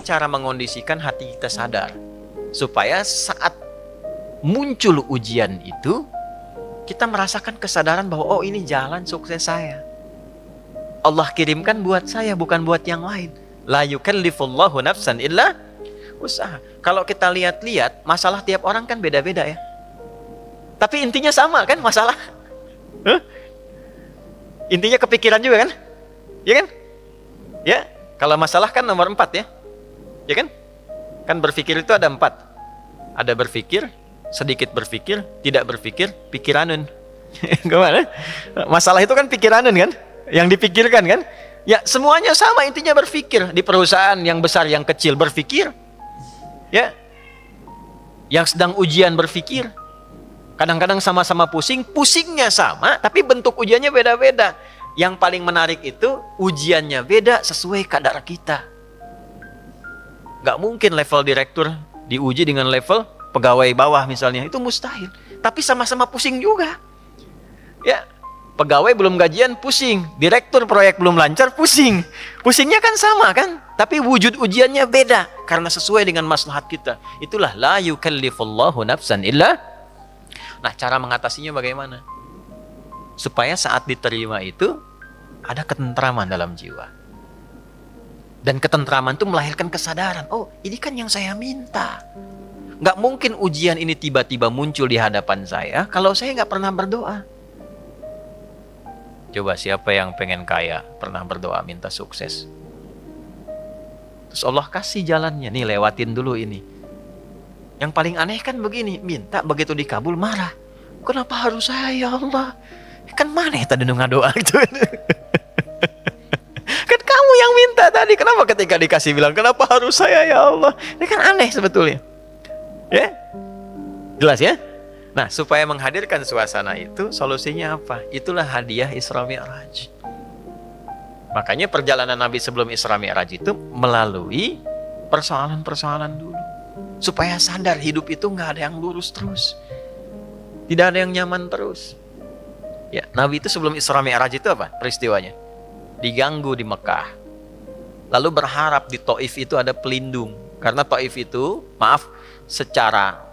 cara mengondisikan hati kita sadar supaya saat muncul ujian itu kita merasakan kesadaran bahwa oh ini jalan sukses saya. Allah kirimkan buat saya, bukan buat yang lain. La yukallifullahu nafsan illa usaha. Kalau kita lihat-lihat, masalah tiap orang kan beda-beda ya. Tapi intinya sama kan masalah? Intinya kepikiran juga kan? Ya kan? Ya, kalau masalah kan nomor 4 ya. Ya kan? Kan berpikir itu ada 4. Ada berpikir, sedikit berpikir, tidak berpikir, pikiranun. Gimana? Masalah itu kan pikiranun kan? Yang dipikirkan kan? Ya, semuanya sama, intinya berpikir. Di perusahaan yang besar, yang kecil berpikir. Ya. Yang sedang ujian berpikir. Kadang-kadang sama-sama pusing, pusingnya sama, tapi bentuk ujiannya beda-beda. Yang paling menarik itu ujiannya beda sesuai kadar kita. Gak mungkin level direktur diuji dengan level pegawai bawah misalnya, itu mustahil. Tapi sama-sama pusing juga. Ya, pegawai belum gajian pusing, direktur proyek belum lancar pusing. Pusingnya kan sama kan, tapi wujud ujiannya beda karena sesuai dengan maslahat kita. Itulah la yukallifullahu nafsan illa. Nah, cara mengatasinya bagaimana? Supaya saat diterima itu ada ketentraman dalam jiwa. Dan ketentraman itu melahirkan kesadaran. Oh, ini kan yang saya minta. Gak mungkin ujian ini tiba-tiba muncul di hadapan saya kalau saya gak pernah berdoa. Coba siapa yang pengen kaya pernah berdoa minta sukses? Terus Allah kasih jalannya. Nih lewatin dulu ini. Yang paling aneh kan begini. Minta begitu dikabul marah. Kenapa harus saya ya Allah? Kan mana tadi doa gitu. Kan kamu yang minta tadi. Kenapa ketika dikasih bilang kenapa harus saya ya Allah? Ini kan aneh sebetulnya. Ya, jelas ya. Nah, supaya menghadirkan suasana itu, solusinya apa? Itulah hadiah Isra Mi'raj. Makanya perjalanan Nabi sebelum Isra Mi'raj itu melalui persoalan-persoalan dulu, supaya sadar hidup itu nggak ada yang lurus terus, tidak ada yang nyaman terus. Ya, Nabi itu sebelum Isra Mi'raj itu apa peristiwanya? Diganggu di Mekah, lalu berharap di Taif itu ada pelindung, karena Taif itu, maaf, secara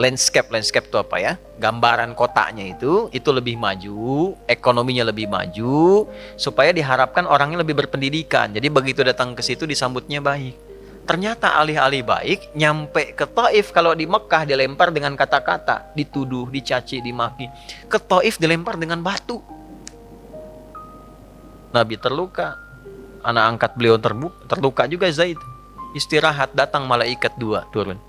landscape itu apa ya, gambaran kotanya itu lebih maju, ekonominya lebih maju, supaya diharapkan orangnya lebih berpendidikan. Jadi begitu datang ke situ disambutnya baik. Ternyata alih-alih baik, nyampe ke Taif, kalau di Mekah dilempar dengan kata-kata, dituduh, dicaci, dimaki. Ke Taif dilempar dengan batu. Nabi terluka, anak angkat beliau terluka juga, Zaid. Istirahat, datang malaikat 2 turun.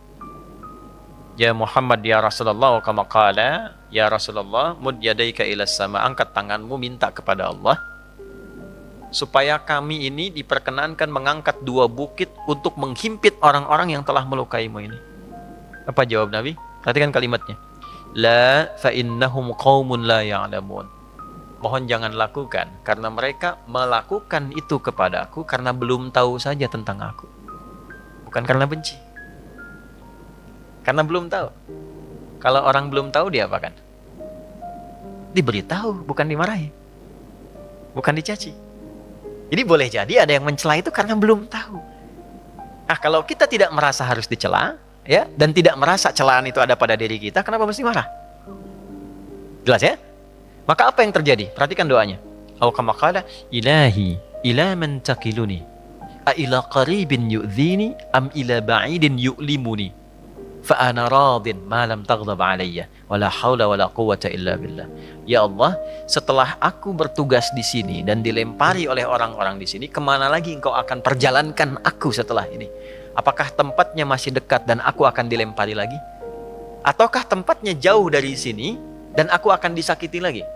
Ya Muhammad ya Rasulullah, kama qala ya Rasulullah, mud yadaika ila sama, angkat tanganmu minta kepada Allah supaya kami ini diperkenankan mengangkat 2 bukit untuk menghimpit orang-orang yang telah melukaimu ini. Apa jawab Nabi? Perhatikan kalimatnya. La fa innahum qaumun la ya'lamun. Mohon jangan lakukan, karena mereka melakukan itu kepadaku karena belum tahu saja tentang aku. Bukan karena benci. Karena belum tahu. Kalau orang belum tahu dia apakan? Diberitahu, bukan dimarahi. Bukan dicaci. Jadi boleh jadi ada yang mencela itu karena belum tahu. Nah, kalau kita tidak merasa harus dicela, ya, dan tidak merasa celaan itu ada pada diri kita, kenapa mesti marah? Jelas ya? Maka apa yang terjadi? Perhatikan doanya. Aw kama qala ilahi ila man taqiluni a ila qaribin yu'dhini am ila ba'idin yu'limuni fa ana radin ma lam taghdab alayya wala haula wala quwwata illa billah. Ya Allah, setelah aku bertugas di sini dan dilempari oleh orang-orang di sini, kemana lagi engkau akan perjalankan aku setelah ini? Apakah tempatnya masih dekat dan aku akan dilempari lagi? Ataukah tempatnya jauh dari sini dan aku akan disakiti lagi?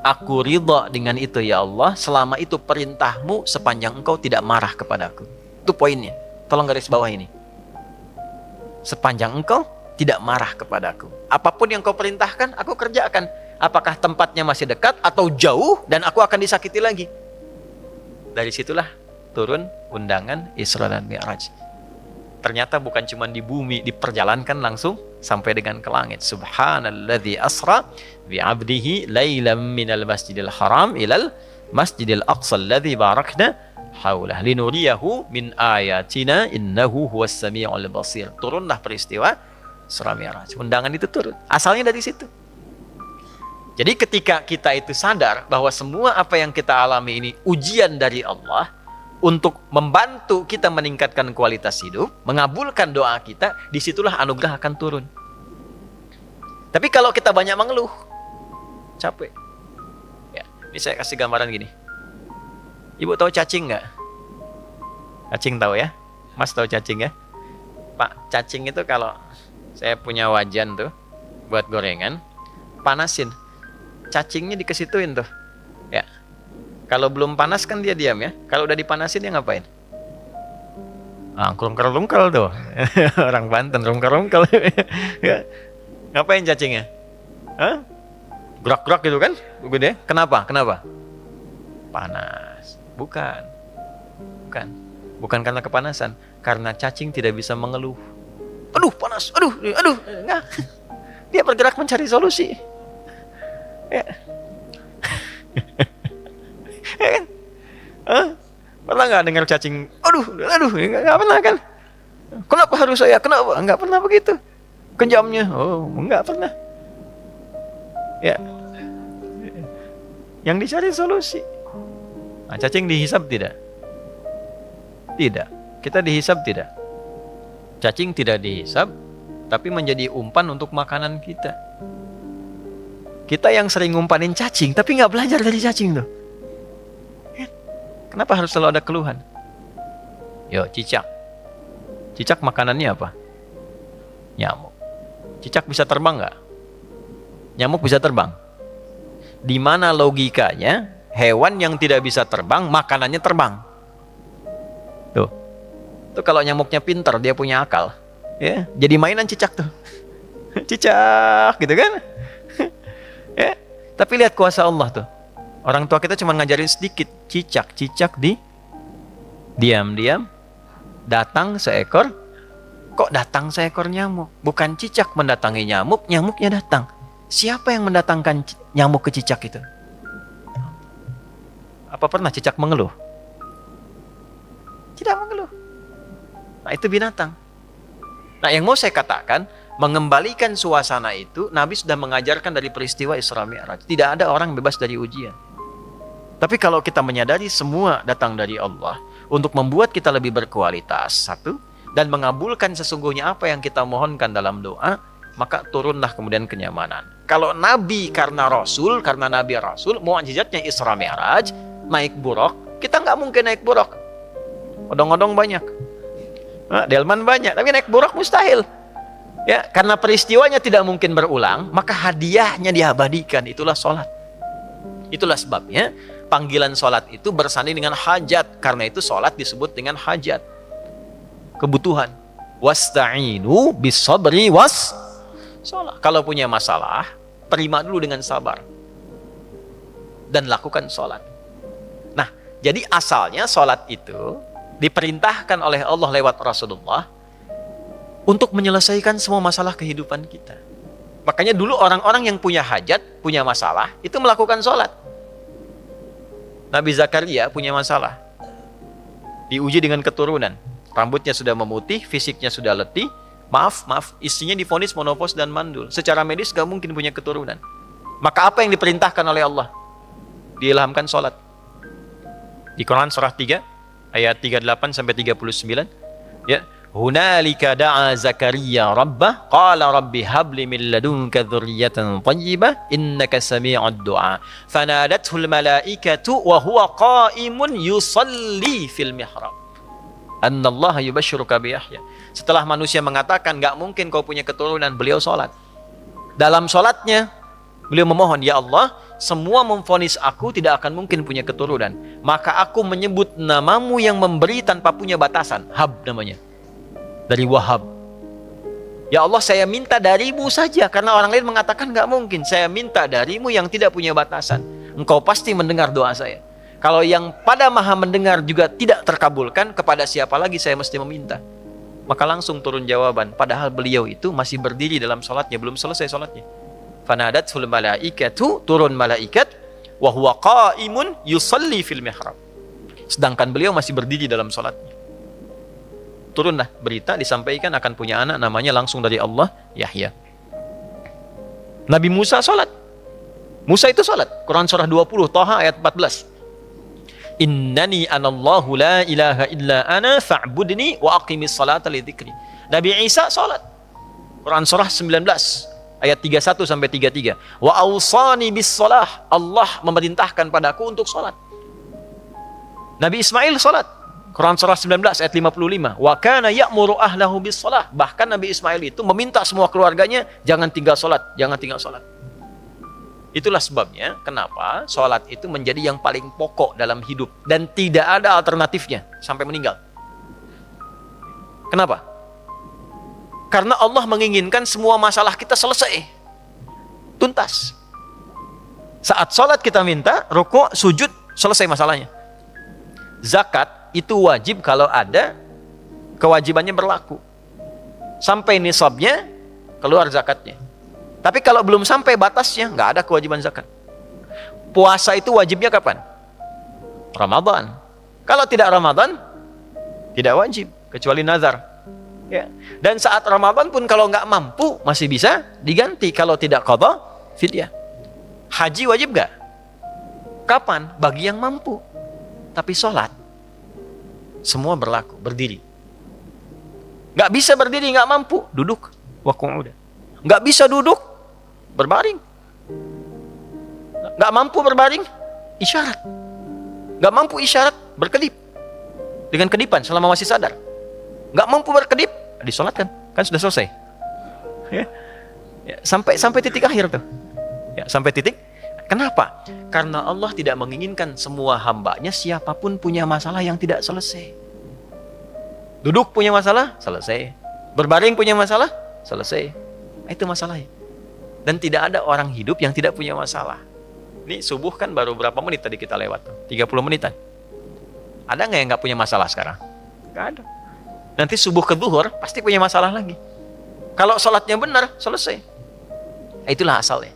Aku ridha dengan itu ya Allah, selama itu perintahmu sepanjang engkau tidak marah kepadaku. Itu poinnya. Tolong garis bawah ini. Sepanjang engkau tidak marah kepadaku, apapun yang kau perintahkan aku kerjakan. Apakah tempatnya masih dekat atau jauh dan aku akan disakiti lagi? Dari situlah turun undangan Isra dan Mi'raj. Ternyata bukan cuma di bumi, diperjalankan langsung sampai dengan ke langit. Subhanalladzi asra bi'abdihi lailam minal masjidil haram ilal masjidil aqsa alladzi barakna haulah linuriyahu min ayatina innahu huwas samiul basir. Turunlah peristiwa Isra Mi'raj. Undangan itu turun. Asalnya dari situ. Jadi ketika kita itu sadar bahwa semua apa yang kita alami ini ujian dari Allah untuk membantu kita meningkatkan kualitas hidup, mengabulkan doa kita, disitulah anugerah akan turun. Tapi kalau kita banyak mengeluh, capek. Ya, ini saya kasih gambaran gini. Ibu tahu cacing nggak? Cacing tahu ya? Mas tahu cacing ya? Pak, cacing itu kalau saya punya wajan tuh buat gorengan, panasin. Cacingnya dikesituin tuh. Ya. Kalau belum panas kan dia diam ya. Kalau udah dipanasin dia ngapain? Rungkel-rungkel tuh. Orang Banten rungkel-rungkel. Ya. Ngapain cacingnya? Hah? Gerak-gerak gitu kan? Gede. Kenapa? Kenapa? Panas. Bukan. Bukan karena kepanasan. Karena cacing tidak bisa mengeluh. Aduh, panas. Aduh. Enggak. Dia bergerak mencari solusi. Ya. Ya kan? Pernah nggak dengar cacing? Aduh, nggak pernah kan? Kenapa harus saya? Kenapa? Nggak pernah begitu. Kejamnya, nggak pernah. Ya. Yang dicari solusi. Nah, cacing dihisap tidak? Tidak. Kita dihisap tidak? Cacing tidak dihisap, tapi menjadi umpan untuk makanan kita. Kita yang sering ngumpanin cacing, tapi nggak belajar dari cacing tuh. Kenapa harus selalu ada keluhan? Yo, cicak. Cicak makanannya apa? Nyamuk. Cicak bisa terbang nggak? Nyamuk bisa terbang. Di mana logikanya hewan yang tidak bisa terbang, makanannya terbang? Tuh. Tuh kalau nyamuknya pintar, dia punya akal. Ya, jadi mainan cicak tuh. Cicak, gitu kan? Ya, tapi lihat kuasa Allah tuh. Orang tua kita cuma ngajarin sedikit, cicak diam-diam datang seekor. Kok datang seekor nyamuk? Bukan cicak mendatangi nyamuk, nyamuknya datang. Siapa yang mendatangkan nyamuk ke cicak itu? Apa pernah cicak mengeluh? Tidak mengeluh. Nah, itu binatang. Nah, yang mau saya katakan, mengembalikan suasana itu, Nabi sudah mengajarkan dari peristiwa Isra Mi'raj. Tidak ada orang bebas dari ujian. Tapi kalau kita menyadari semua datang dari Allah untuk membuat kita lebih berkualitas, satu, dan mengabulkan sesungguhnya apa yang kita mohonkan dalam doa, maka turunlah kemudian kenyamanan. Kalau Nabi karena Rasul, karena Nabi Rasul, mukjizatnya Isra Mi'raj, naik buruk, kita nggak mungkin naik buruk. Odong-odong banyak, delman banyak, tapi naik buruk mustahil. Ya, karena peristiwanya tidak mungkin berulang, maka hadiahnya diabadikan, itulah sholat. Itulah sebabnya panggilan sholat itu bersanding dengan hajat. Karena itu sholat disebut dengan hajat, kebutuhan. Wasta'inu bisabri was sholat. Kalau punya masalah, terima dulu dengan sabar dan lakukan sholat. Nah, jadi asalnya sholat itu diperintahkan oleh Allah lewat Rasulullah untuk menyelesaikan semua masalah kehidupan kita. Makanya dulu orang-orang yang punya hajat, punya masalah, itu melakukan sholat. Nabi Zakaria punya masalah. Diuji dengan keturunan. Rambutnya sudah memutih, fisiknya sudah letih. Maaf, istrinya divonis menopause dan mandul. Secara medis gak mungkin punya keturunan. Maka apa yang diperintahkan oleh Allah? Diilhamkan sholat. Di Quran surah 3, ayat 38-39. Ya. Hunalika da'a Zakaria rabbah qala rabbi habli min ladunka dzurriyyatan thayyibah innaka sami'ud du'a fanadathul malaikatu wa huwa qa'imun yusalli fil mihrab annallaha yubashshiruka bi Yahya. Setelah manusia mengatakan enggak mungkin kau punya keturunan, beliau salat. Dalam salatnya beliau memohon, ya Allah, semua memvonis aku tidak akan mungkin punya keturunan, maka aku menyebut namamu yang memberi tanpa punya batasan. Hab namanya, dari Wahab. Ya Allah, saya minta darimu saja, karena orang lain mengatakan nggak mungkin. Saya minta darimu yang tidak punya batasan. Engkau pasti mendengar doa saya. Kalau yang pada maha mendengar juga tidak terkabulkan, kepada siapa lagi saya mesti meminta? Maka langsung turun jawaban, padahal beliau itu masih berdiri dalam sholatnya, belum selesai sholatnya. Fanadatul malaikatu, turun malaikat, wa huwa qa'imun yusalli fil mihrab. sedangkan beliau masih berdiri dalam sholatnya. Turunlah berita disampaikan akan punya anak namanya langsung dari Allah, Yahya. Nabi Musa sholat. Musa itu sholat. Quran surah 20, Thaha ayat 14. Innani anallahu la ilaha illa ana fa'budni wa aqimis salata li dzikri. Nabi Isa sholat. Quran surah 19 ayat 31 sampai 33. Wa awsani bis shalah. Allah memerintahkan padaku untuk sholat. Nabi Ismail sholat. Quran surah 19 ayat 55. Wa kana ya'muru ahlahu bis shalah. Bahkan Nabi Ismail itu meminta semua keluarganya jangan tinggal sholat, jangan tinggal sholat. Itulah sebabnya kenapa sholat itu menjadi yang paling pokok dalam hidup dan tidak ada alternatifnya sampai meninggal. Kenapa? Karena Allah menginginkan semua masalah kita selesai, tuntas. Saat sholat kita minta, rukuk, sujud, selesai masalahnya. Zakat itu wajib kalau ada kewajibannya berlaku. Sampai nisabnya, keluar zakatnya. Tapi kalau belum sampai batasnya, nggak ada kewajiban zakat. Puasa itu wajibnya kapan? Ramadan. Kalau tidak Ramadan, tidak wajib, kecuali nazar. Ya. Dan saat Ramadan pun kalau nggak mampu, masih bisa diganti. Kalau tidak qadha, fidyah. Haji wajib nggak? Kapan? Bagi yang mampu. Tapi sholat, semua berlaku, berdiri. Nggak bisa berdiri, nggak mampu, duduk. Wa qu'uda. Nggak bisa duduk, berbaring. Nggak mampu berbaring, isyarat. Nggak mampu isyarat, berkedip. Dengan kedipan selama masih sadar. Nggak mampu berkedip, disolatkan. Kan sudah selesai. Ya. Ya, sampai titik akhir tuh. Ya, sampai titik. Kenapa? Karena Allah tidak menginginkan semua hambanya siapapun punya masalah yang tidak selesai. Duduk punya masalah, selesai. Berbaring punya masalah, selesai. Itu masalahnya. Dan tidak ada orang hidup yang tidak punya masalah. Ini subuh kan baru berapa menit tadi kita lewat tuh? 30 menitan. Ada nggak yang nggak punya masalah sekarang? Nggak ada. Nanti subuh ke zuhur pasti punya masalah lagi. Kalau sholatnya benar, selesai. Itulah asalnya.